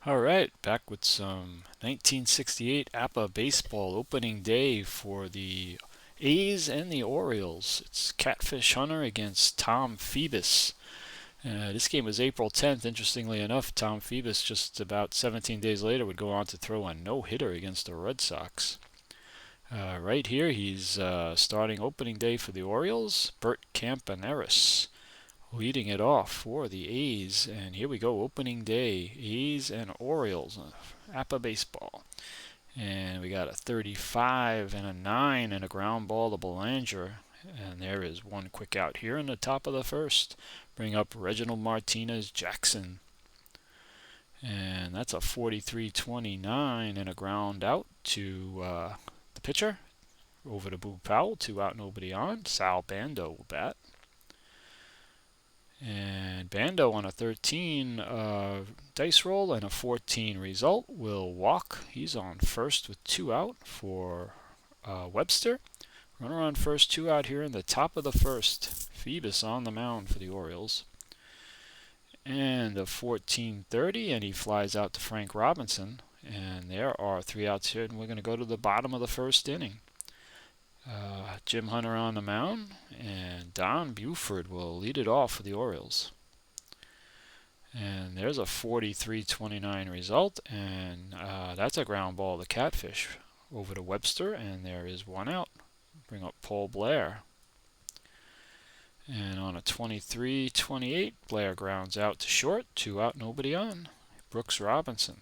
All right, back with some 1968 APBA baseball opening day for the A's and the Orioles. It's Catfish Hunter against Tom Phoebus. This game was April 10th. Interestingly enough, Tom Phoebus just about 17 days later would go on to throw a no-hitter against the Red Sox. Right here, he's starting opening day for the Orioles, Bert Campaneris leading it off for the A's. And here we go, opening day, A's and Orioles, APBA baseball. And we got a 35 and a 9 and a ground ball to Belanger. And there is one quick out here in the top of the first. Bring up Reginald Martinez Jackson. And that's a 43-29 and a ground out to the pitcher. Over to Boog Powell, 2 out, nobody on. Sal Bando will bat. And Bando on a 13 dice roll and a 14 result will walk. He's on first with 2 out for Webster. Runner on first, 2 out here in the top of the first. Phoebus on the mound for the Orioles. And a 14-30, and he flies out to Frank Robinson. And there are 3 outs here, and we're going to go to the bottom of the first inning. Jim Hunter on the mound, and Don Buford will lead it off for the Orioles. And there's a 43-29 result, and that's a ground ball to Catfish over to Webster, and there is 1 out. Bring up Paul Blair. And on a 23-28, Blair grounds out to short, 2 out, nobody on. Brooks Robinson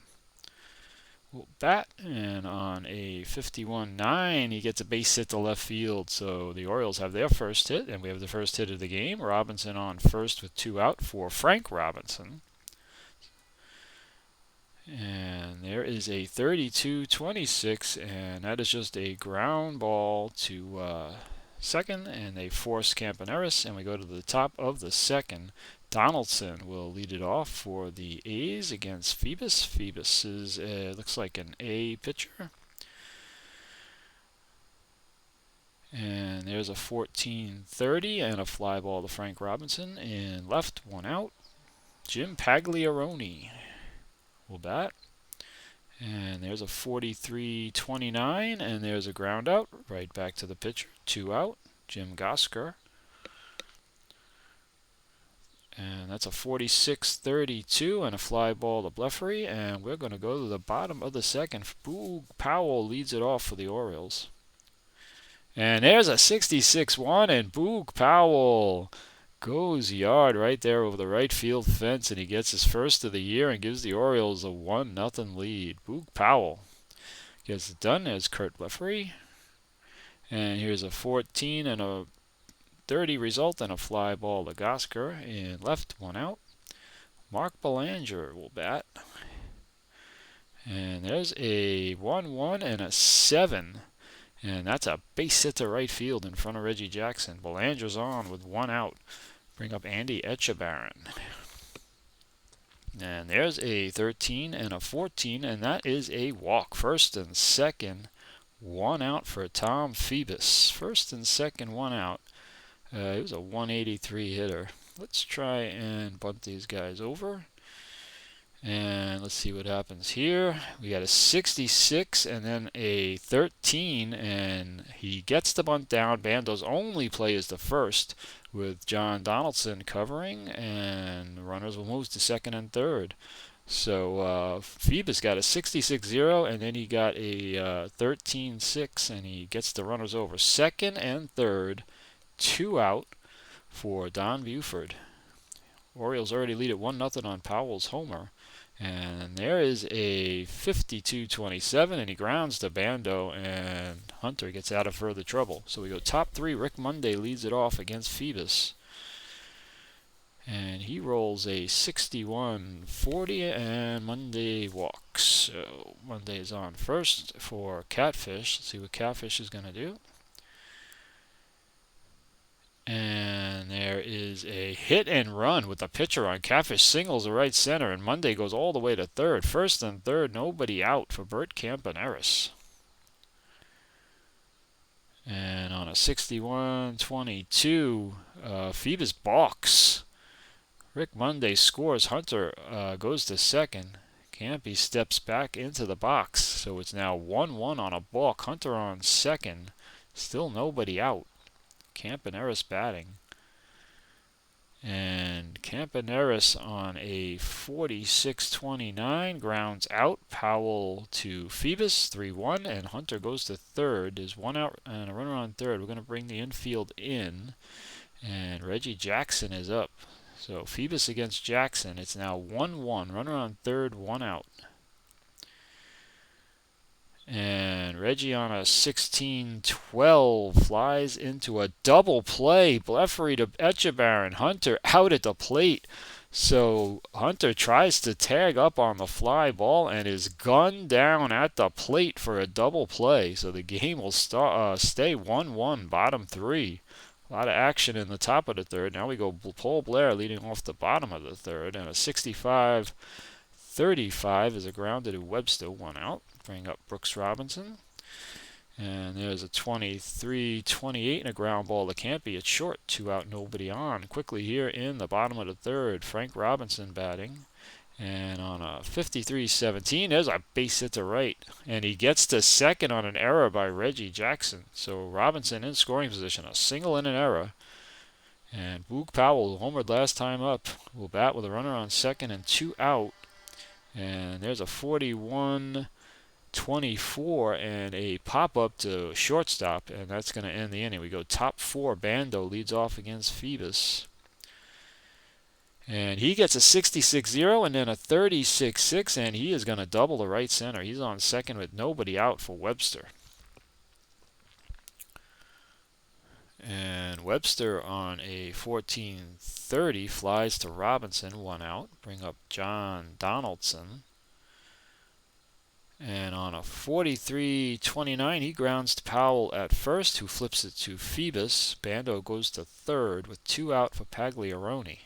will bat, and on a 51-9, he gets a base hit to left field. So the Orioles have their first hit, and we have the first hit of the game. Robinson on first with 2 out for Frank Robinson. And there is a 32-26, and that is just a ground ball to second, and they force Campaneris, and we go to the top of the second. Donaldson will lead it off for the A's against Phoebus. Phoebus is looks like an A pitcher. And there's a 14-30 and a fly ball to Frank Robinson. In left, 1 out. Jim Pagliaroni will bat. And there's a 43-29, and there's a ground out. Right back to the pitcher, 2 out. Jim Gosker. And that's a 46-32 and a fly ball to Bleffery. And we're going to go to the bottom of the second. Boog Powell leads it off for the Orioles. And there's a 66-1, and Boog Powell goes yard right there over the right field fence, and he gets his first of the year and gives the Orioles a 1-0 lead. Boog Powell gets it done. There's Kurt Bleffery. And here's a 14 and a 30 result and a fly ball to Gosker. In left, 1 out. Mark Belanger will bat. And there's a 1-1 and a 7. And that's a base hit to right field in front of Reggie Jackson. Belanger's on with 1 out. Bring up Andy Etchebarren. And there's a 13 and a 14, and that is a walk. First and second, 1 out for Tom Phoebus. First and second, 1 out. He was a 183 hitter. Let's try and bunt these guys over. And let's see what happens here. We got a 66 and then a 13, and he gets the bunt down. Bando's only play is the first with John Donaldson covering, and the runners will move to second and third. So Phoebus got a 66-0, and then he got a 13-6, and he gets the runners over. Second and third, 2 out for Don Buford. Orioles already lead at 1-0 on Powell's homer. And there is a 52-27, and he grounds to Bando, and Hunter gets out of further trouble. So we go top 3. Rick Monday leads it off against Phoebus. And he rolls a 61-40, and Monday walks. So Monday is on first for Catfish. Let's see what Catfish is going to do. And there is a hit and run with the pitcher on. Catfish singles to right center, and Monday goes all the way to third. First and third, nobody out for Bert Campaneris. And on a 61-22, Phoebus balks. Rick Monday scores. Hunter goes to second. Campy steps back into the box, so it's now 1-1 on a balk. Hunter on second. Still nobody out. Campaneris batting. And Campaneris on a 46-29 grounds out. Powell to Phoebus, 3-1, and Hunter goes to third. There's one out and a runner on third. We're going to bring the infield in, and Reggie Jackson is up. So Phoebus against Jackson. It's now 1-1. Runner on third, one out. And Reggie on a 16-12 flies into a double play. Blefary to Etchebarren. Hunter out at the plate. So Hunter tries to tag up on the fly ball and is gunned down at the plate for a double play. So the game will stay 1-1, bottom three. A lot of action in the top of the third. Now we go Paul Blair leading off the bottom of the third. And a 65-35 is a grounded to Webster, one out. Bring up Brooks Robinson. And there's a 23-28 and a ground ball to Campy. It's short, two out, nobody on. Quickly here in the bottom of the third, Frank Robinson batting. And on a 53-17, there's a base hit to right. And he gets to second on an error by Reggie Jackson. So Robinson in scoring position, a single and an error. And Boog Powell, homered last time up, will bat with a runner on second and two out. And there's a 41-24 and a pop-up to shortstop, and that's going to end the inning. We go top four. Bando leads off against Phoebus. And he gets a 66-0 and then a 36-6, and he is going to double the right center. He's on second with nobody out for Webster. And Webster on a 14-30 flies to Robinson, one out. Bring up John Donaldson. And on a 43-29, he grounds to Powell at first, who flips it to Phoebus. Bando goes to third with two out for Pagliarone.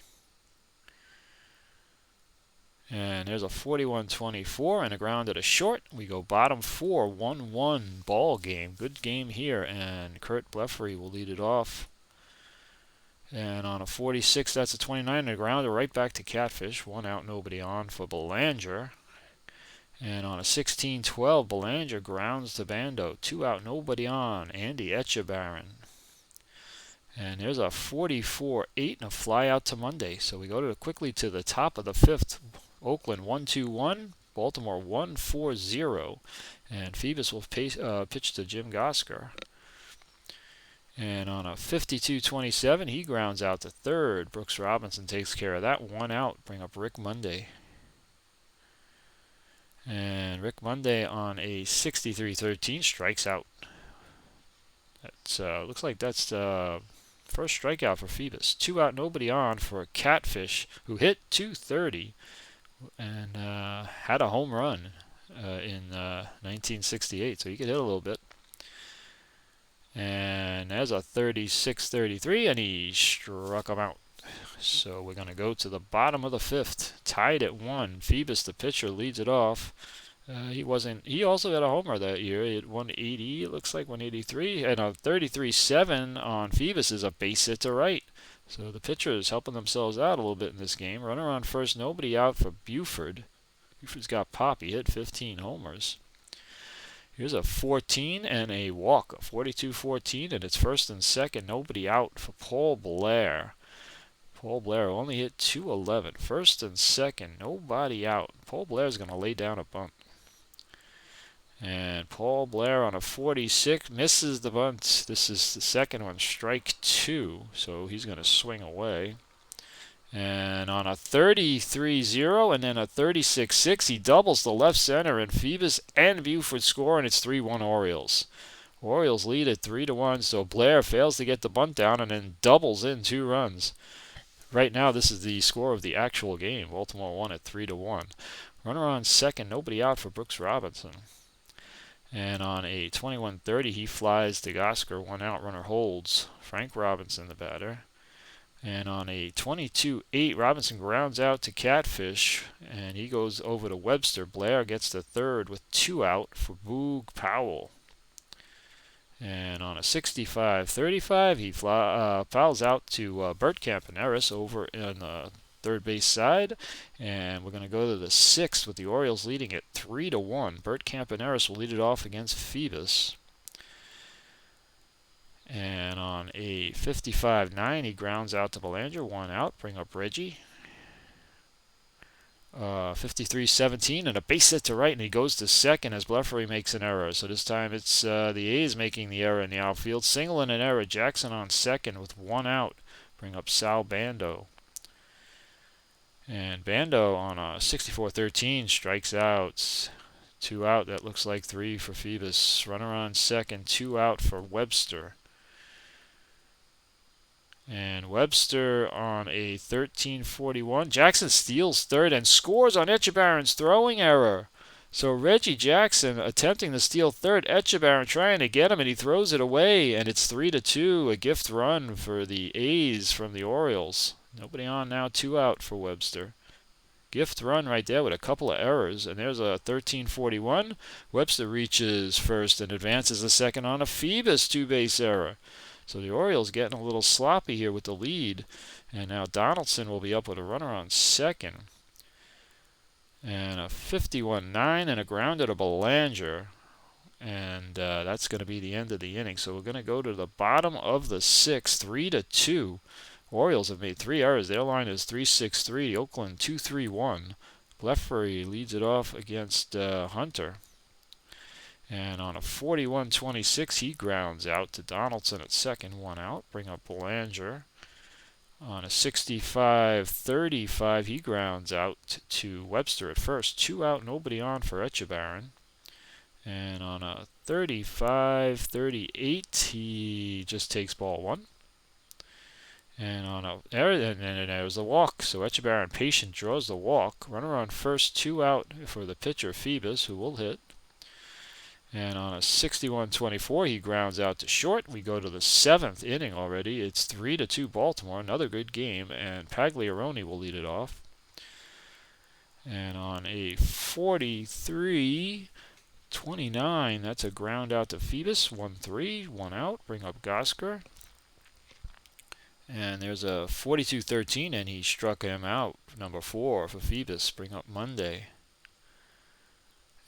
And there's a 41-24 and a ground at a short. We go bottom four, 1-1 ball game. Good game here, and Kurt Blefary will lead it off. And on a 46, that's a 29 and a grounder right back to Catfish. One out, nobody on for Belanger. And on a 16-12, Belanger grounds to Bando. Two out, nobody on. Andy Etchebarren. And there's a 44-8 and a fly out to Monday. So we go quickly to the top of the fifth. Oakland 1-2-1, Baltimore 1-4-0. And Phoebus will pitch to Jim Gosker. And on a 52-27, he grounds out to third. Brooks Robinson takes care of that. One out. Bring up Rick Monday. And Rick Monday on a 63-13 strikes out. That looks like that's the first strikeout for Phoebus. Two out, nobody on for Catfish, who hit .230 and had a home run in 1968, so he could hit a little bit. And there's a 36-33, and he struck him out. So we're going to go to the bottom of the fifth, tied at 1. Phoebus, the pitcher, leads it off. He also had a homer that year. He had 180, it looks like 183, and a 33-7 on Phoebus is a base hit to right. So the pitchers helping themselves out a little bit in this game. Runner on first, nobody out for Buford. Buford's got pop. He hit 15 homers. Here's a 14 and a walk, a 42-14, and it's first and second, nobody out for Paul Blair. Paul Blair only hit .211. First and second, nobody out. Paul Blair's going to lay down a bunt. And Paul Blair on a 46 misses the bunt. This is the second one, strike two, so he's going to swing away. And on a 33-0 and then a 36-6, he doubles the left center, and Phoebus and Buford score, and it's 3-1 Orioles. Orioles lead at 3-1, so Blair fails to get the bunt down and then doubles in 2 runs. Right now, this is the score of the actual game. Baltimore won at 3-1. Runner on second, nobody out for Brooks Robinson. And on a 21-30, he flies to Gosker, one out, runner holds. Frank Robinson, the batter. And on a 22-8, Robinson grounds out to Catfish, and he goes over to Webster. Blair gets to third with 2 out for Boog Powell. And on a 65-35, he fouls out to Bert Campaneris over in the third base side. And we're going to go to the 6th with the Orioles leading it 3-1. Bert Campaneris will lead it off against Phoebus. And on a 55-9, he grounds out to Belanger, 1 out, bring up Reggie. 53-17 and a base hit to right, and he goes to second as Blefary makes an error. So this time it's the A's making the error in the outfield. Single and an error. Jackson on second with 1 out. Bring up Sal Bando. And Bando on a 64-13 strikes out. 2 out. That looks like 3 for Phoebus. Runner on second. 2 out for Webster. And Webster on a 13-41. Jackson steals third and scores on Echebarren's throwing error. So Reggie Jackson attempting to steal third. Echebarren trying to get him, and he throws it away. And it's 3-2, a gift run for the A's from the Orioles. Nobody on now, 2 out for Webster. Gift run right there with a couple of errors. And there's a 13-41. Webster reaches first and advances the second on a Phoebus 2-base error. So the Orioles getting a little sloppy here with the lead. And now Donaldson will be up with a runner on second. And a 51-9 and a grounder to Belanger. And that's going to be the end of the inning. So we're going to go to the bottom of the 6th, 3-2. Orioles have made 3 errors. Their line is 3-6-3. Oakland 2-3-1. Blefary leads it off against Hunter. And on a 41-26, he grounds out to Donaldson at second, 1 out. Bring up Belanger. On a 65-35, he grounds out to Webster at first, 2 out, nobody on for Echebarren. And on a 35-38, he just takes ball 1. And on a and there's a walk. So Echebarren patient draws the walk. Runner on first, 2 out for the pitcher Phoebus, who will hit. And on a 61-24, he grounds out to short. We go to the 7th inning already. It's 3-2 Baltimore. Another good game, and Pagliarone will lead it off. And on a 43-29, that's a ground out to Phoebus. 1-3, 1 out. Bring up Gosker. And there's a 42-13, and he struck him out. Number 4 for Phoebus. Bring up Monday.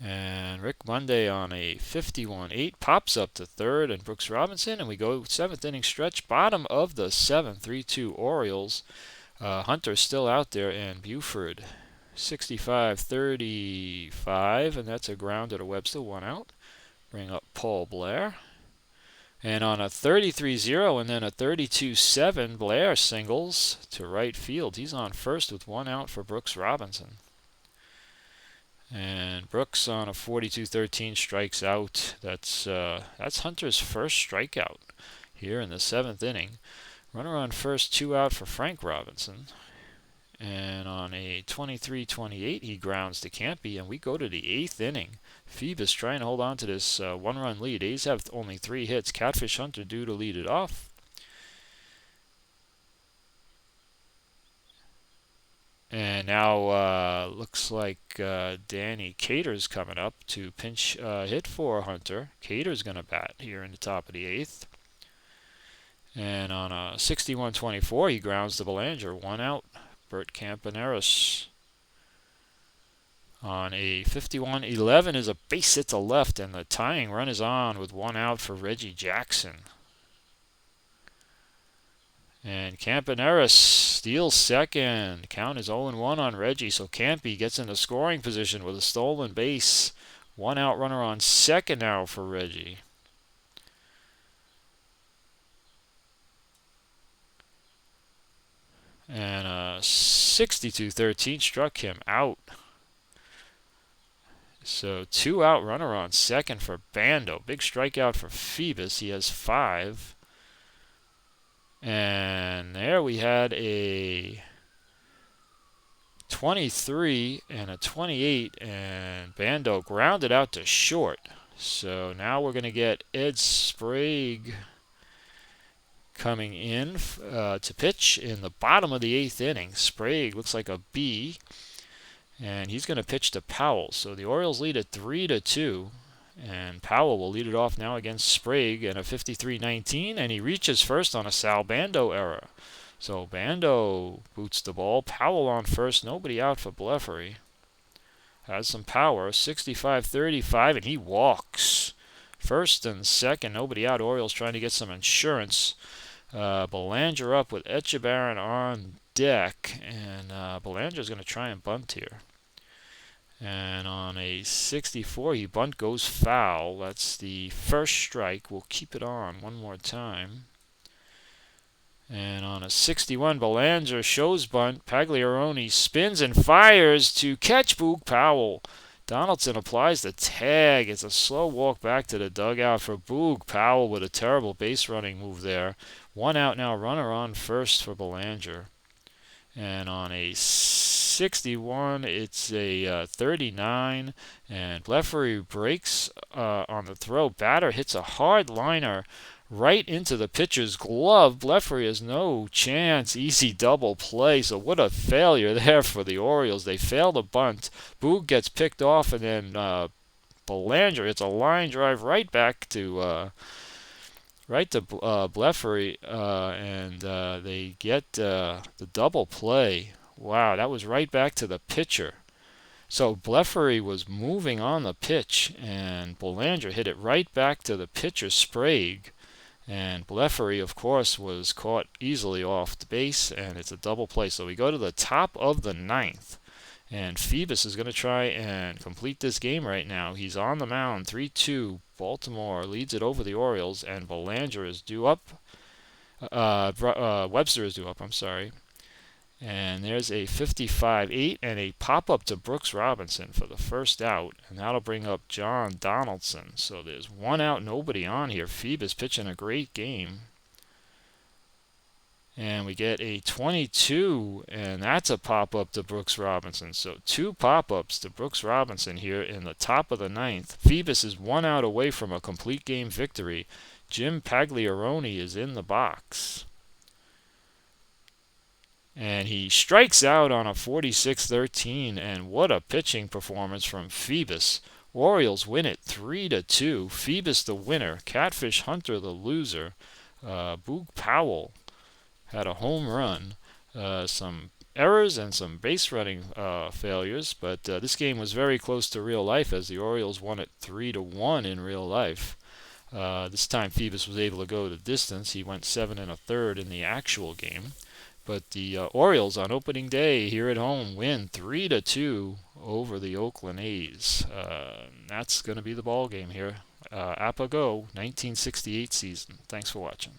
And Rick Monday on a 51-8 pops up to third, and Brooks Robinson, and we go 7th inning stretch, bottom of the 7th, 3-2 Orioles. Hunter's still out there, and Buford 65-35, and that's a grounder to Webster, 1 out. Bring up Paul Blair. And on a 33-0 and then a 32-7, Blair singles to right field. He's on first with 1 out for Brooks Robinson. And Brooks on a 42-13 strikes out. That's Hunter's first strikeout here in the 7th inning. Runner on first, 2 out for Frank Robinson. And on a 23-28, he grounds to Campy, and we go to the 8th inning. Phoebus trying to hold on to this 1-run lead. A's have only 3 hits. Catfish Hunter due to lead it off. And now looks like Danny Cater's coming up to pinch hit for Hunter. Cater's going to bat here in the top of the 8th. And on a 61-24, he grounds to Belanger, 1 out. Bert Campaneris. On a 51-11 is a base hit to left, and the tying run is on with 1 out for Reggie Jackson. And Campaneris steals second. Count is 0-1 on Reggie, so Campy gets into scoring position with a stolen base. 1 out runner on second now for Reggie. And a 62-13 struck him out. So 2 out runner on second for Bando. Big strikeout for Phoebus. He has 5. And there we had a 23 and a 28, and Bando grounded out to short. So now we're going to get Ed Sprague coming in to pitch in the bottom of the 8th inning. Sprague looks like a B, and he's going to pitch to Powell. So the Orioles lead at 3-2. And Powell will lead it off now against Sprague and a 53-19, and he reaches first on a Sal Bando error. So Bando boots the ball. Powell on first. Nobody out for Blefary. Has some power. 65-35, and he walks. First and second. Nobody out. Orioles trying to get some insurance. Belanger up with Etchebarren on deck. And Belanger's going to try and bunt here. And on a 64, he bunt goes foul. That's the first strike. We'll keep it on one more time. And on a 61, Belanger shows bunt. Pagliarone spins and fires to catch Boog Powell. Donaldson applies the tag. It's a slow walk back to the dugout for Boog Powell with a terrible base running move there. One out now, runner on first for Belanger. And on a 61, it's a 39, and Blefary breaks on the throw. Batter hits a hard liner right into the pitcher's glove. Blefary has no chance. Easy double play. So what a failure there for the Orioles. They fail to bunt. Boog gets picked off, and then Belanger hits a line drive right back to Blefary, and they get the double play. Wow, that was right back to the pitcher. So Blefary was moving on the pitch, and Belanger hit it right back to the pitcher, Sprague. And Blefary, of course, was caught easily off the base, and it's a double play. So we go to the top of the ninth, and Phoebus is going to try and complete this game right now. He's on the mound, 3-2. Baltimore leads it over the Orioles, and Belanger is due up. Webster is due up, I'm sorry. And there's a 55-8 and a pop-up to Brooks Robinson for the first out. And that'll bring up John Donaldson. So there's one out, nobody on here. Phoebus pitching a great game. And we get a 22, and that's a pop-up to Brooks Robinson. So two pop-ups to Brooks Robinson here in the top of the ninth. Phoebus is one out away from a complete game victory. Jim Pagliarone is in the box. And he strikes out on a 46-13, and what a pitching performance from Phoebus. Orioles win it 3-2. Phoebus the winner, Catfish Hunter the loser. Boog Powell had a home run, some errors and some base running failures, but this game was very close to real life as the Orioles won it 3-1 in real life. This time Phoebus was able to go the distance. He went 7 1/3 in the actual game. But the Orioles on opening day here at home win 3-2 over the Oakland A's. That's going to be the ball game here. APBA Go 1968 season. Thanks for watching.